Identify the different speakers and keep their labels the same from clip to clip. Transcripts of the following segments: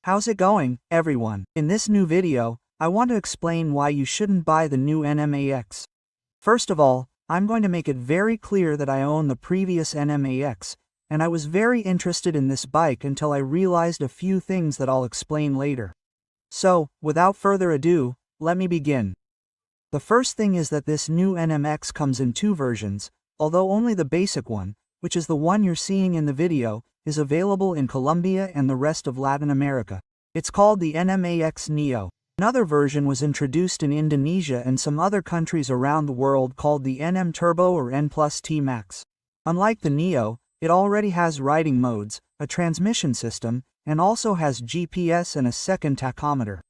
Speaker 1: How's it going, everyone? In this new video, I want to explain why you shouldn't buy the new Nmax. First of all, I'm going to make it very clear that I own the previous Nmax, and I was very interested in this bike until I realized a few things that I'll explain later. So, without further ado, let me begin. The first thing is that this new Nmax comes in two versions, although only the basic one, which is the one you're seeing in the video, is available in Colombia and the rest of Latin America. It's called the Nmax Neo. Another version was introduced in Indonesia and some other countries around the world called the NM Turbo or N Plus T Max. Unlike the Neo, it already has riding modes, a transmission system, and also has GPS and a second tachometer.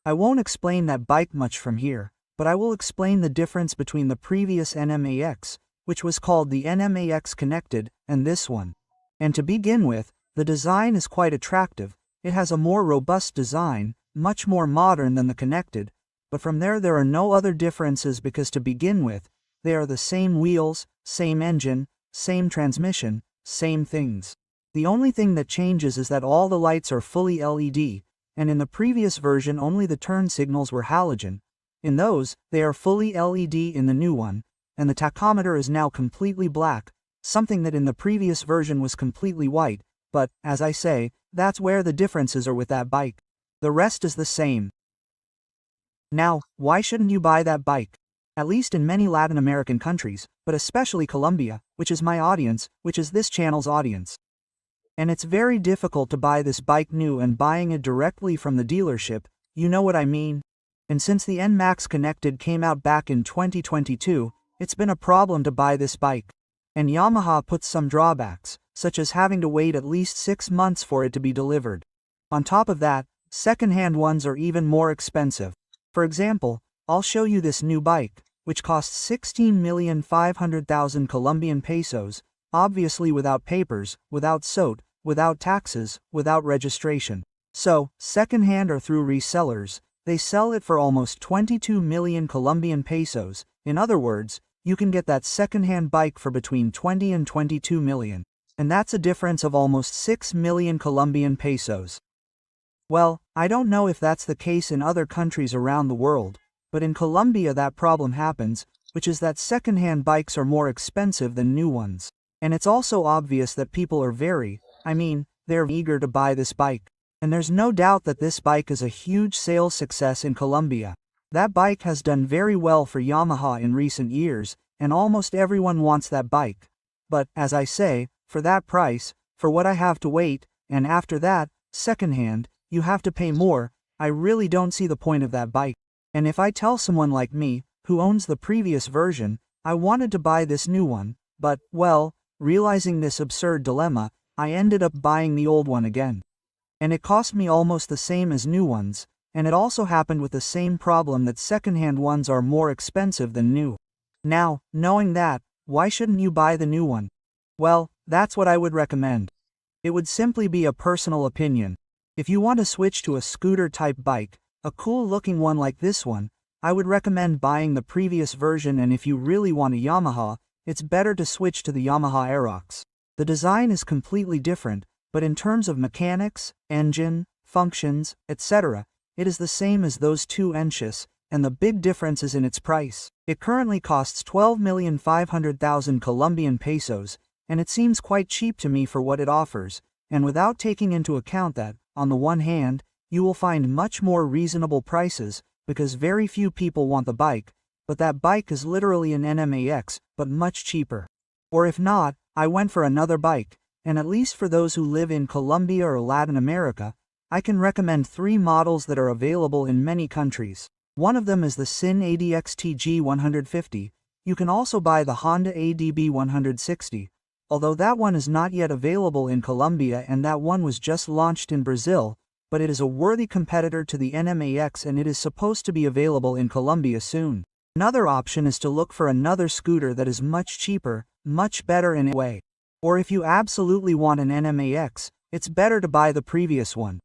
Speaker 1: I won't explain that bike much from here, but I will explain the difference between the previous Nmax, which was called the Nmax Connected, and this one. And to begin with, the design is quite attractive. It has a more robust design, much more modern than the Connected, but from there are no other differences because to begin with, they are the same wheels, same engine, same transmission, same things. The only thing that changes is that all the lights are fully LED, and in the previous version only the turn signals were halogen. In those, they are fully LED in the new one, and the tachometer is now completely black, something that in the previous version was completely white, but, as I say, that's where the differences are with that bike. The rest is the same. Now, why shouldn't you buy that bike? At least in many Latin American countries, but especially Colombia, which is my audience, which is this channel's audience. And it's very difficult to buy this bike new and buying it directly from the dealership, you know what I mean? And since the Nmax Connected came out back in 2022, it's been a problem to buy this bike. And Yamaha puts some drawbacks, such as having to wait at least 6 months for it to be delivered. On top of that, second-hand ones are even more expensive. For example, I'll show you this new bike, which costs 16,500,000 Colombian pesos, obviously without papers, without SOT, without taxes, without registration. So, second-hand or through resellers, they sell it for almost 22 million Colombian pesos. In other words, you can get that second-hand bike for between 20 and 22 million. And that's a difference of almost 6 million Colombian pesos. Well, I don't know if that's the case in other countries around the world, but in Colombia that problem happens, which is that second-hand bikes are more expensive than new ones. And it's also obvious that people are they're eager to buy this bike. And there's no doubt that this bike is a huge sales success in Colombia. That bike has done very well for Yamaha in recent years, and almost everyone wants that bike. But, as I say, for that price, for what I have to wait, and after that, secondhand, you have to pay more, I really don't see the point of that bike. And if I tell someone like me, who owns the previous version, I wanted to buy this new one, but, well, realizing this absurd dilemma, I ended up buying the old one again. And it cost me almost the same as new ones, and it also happened with the same problem that second-hand ones are more expensive than new. Now, knowing that, why shouldn't you buy the new one? Well, that's what I would recommend. It would simply be a personal opinion. If you want to switch to a scooter-type bike, a cool-looking one like this one, I would recommend buying the previous version, and if you really want a Yamaha, it's better to switch to the Yamaha Aerox. The design is completely different, but in terms of mechanics, engine, functions, etc., it is the same as those two Enches, and the big difference is in its price. It currently costs 12,500,000 Colombian pesos, and it seems quite cheap to me for what it offers, and without taking into account that, on the one hand, you will find much more reasonable prices, because very few people want the bike, but that bike is literally an Nmax, but much cheaper. Or if not, I went for another bike, and at least for those who live in Colombia or Latin America, I can recommend 3 models that are available in many countries. One of them is the Sin ADXTG 150. You can also buy the Honda ADB 160, although that one is not yet available in Colombia and that one was just launched in Brazil, but it is a worthy competitor to the Nmax and it is supposed to be available in Colombia soon. Another option is to look for another scooter that is much cheaper, much better in a way. Or if you absolutely want an Nmax, it's better to buy the previous one.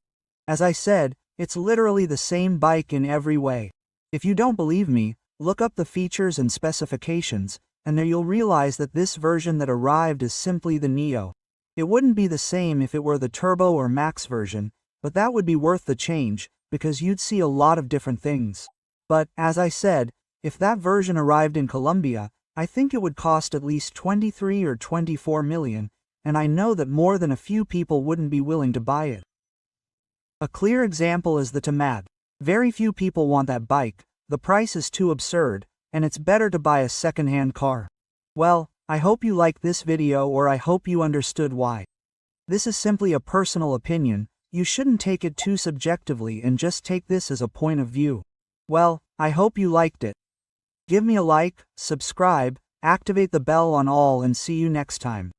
Speaker 1: As I said, it's literally the same bike in every way. If you don't believe me, look up the features and specifications, and there you'll realize that this version that arrived is simply the Neo. It wouldn't be the same if it were the Turbo or Max version, but that would be worth the change, because you'd see a lot of different things. But, as I said, if that version arrived in Colombia, I think it would cost at least 23 or 24 million, and I know that more than a few people wouldn't be willing to buy it. A clear example is the Nmax. Very few people want that bike, the price is too absurd, and it's better to buy a second-hand car. Well, I hope you liked this video, or I hope you understood why. This is simply a personal opinion, you shouldn't take it too subjectively and just take this as a point of view. Well, I hope you liked it. Give me a like, subscribe, activate the bell on all, and see you next time.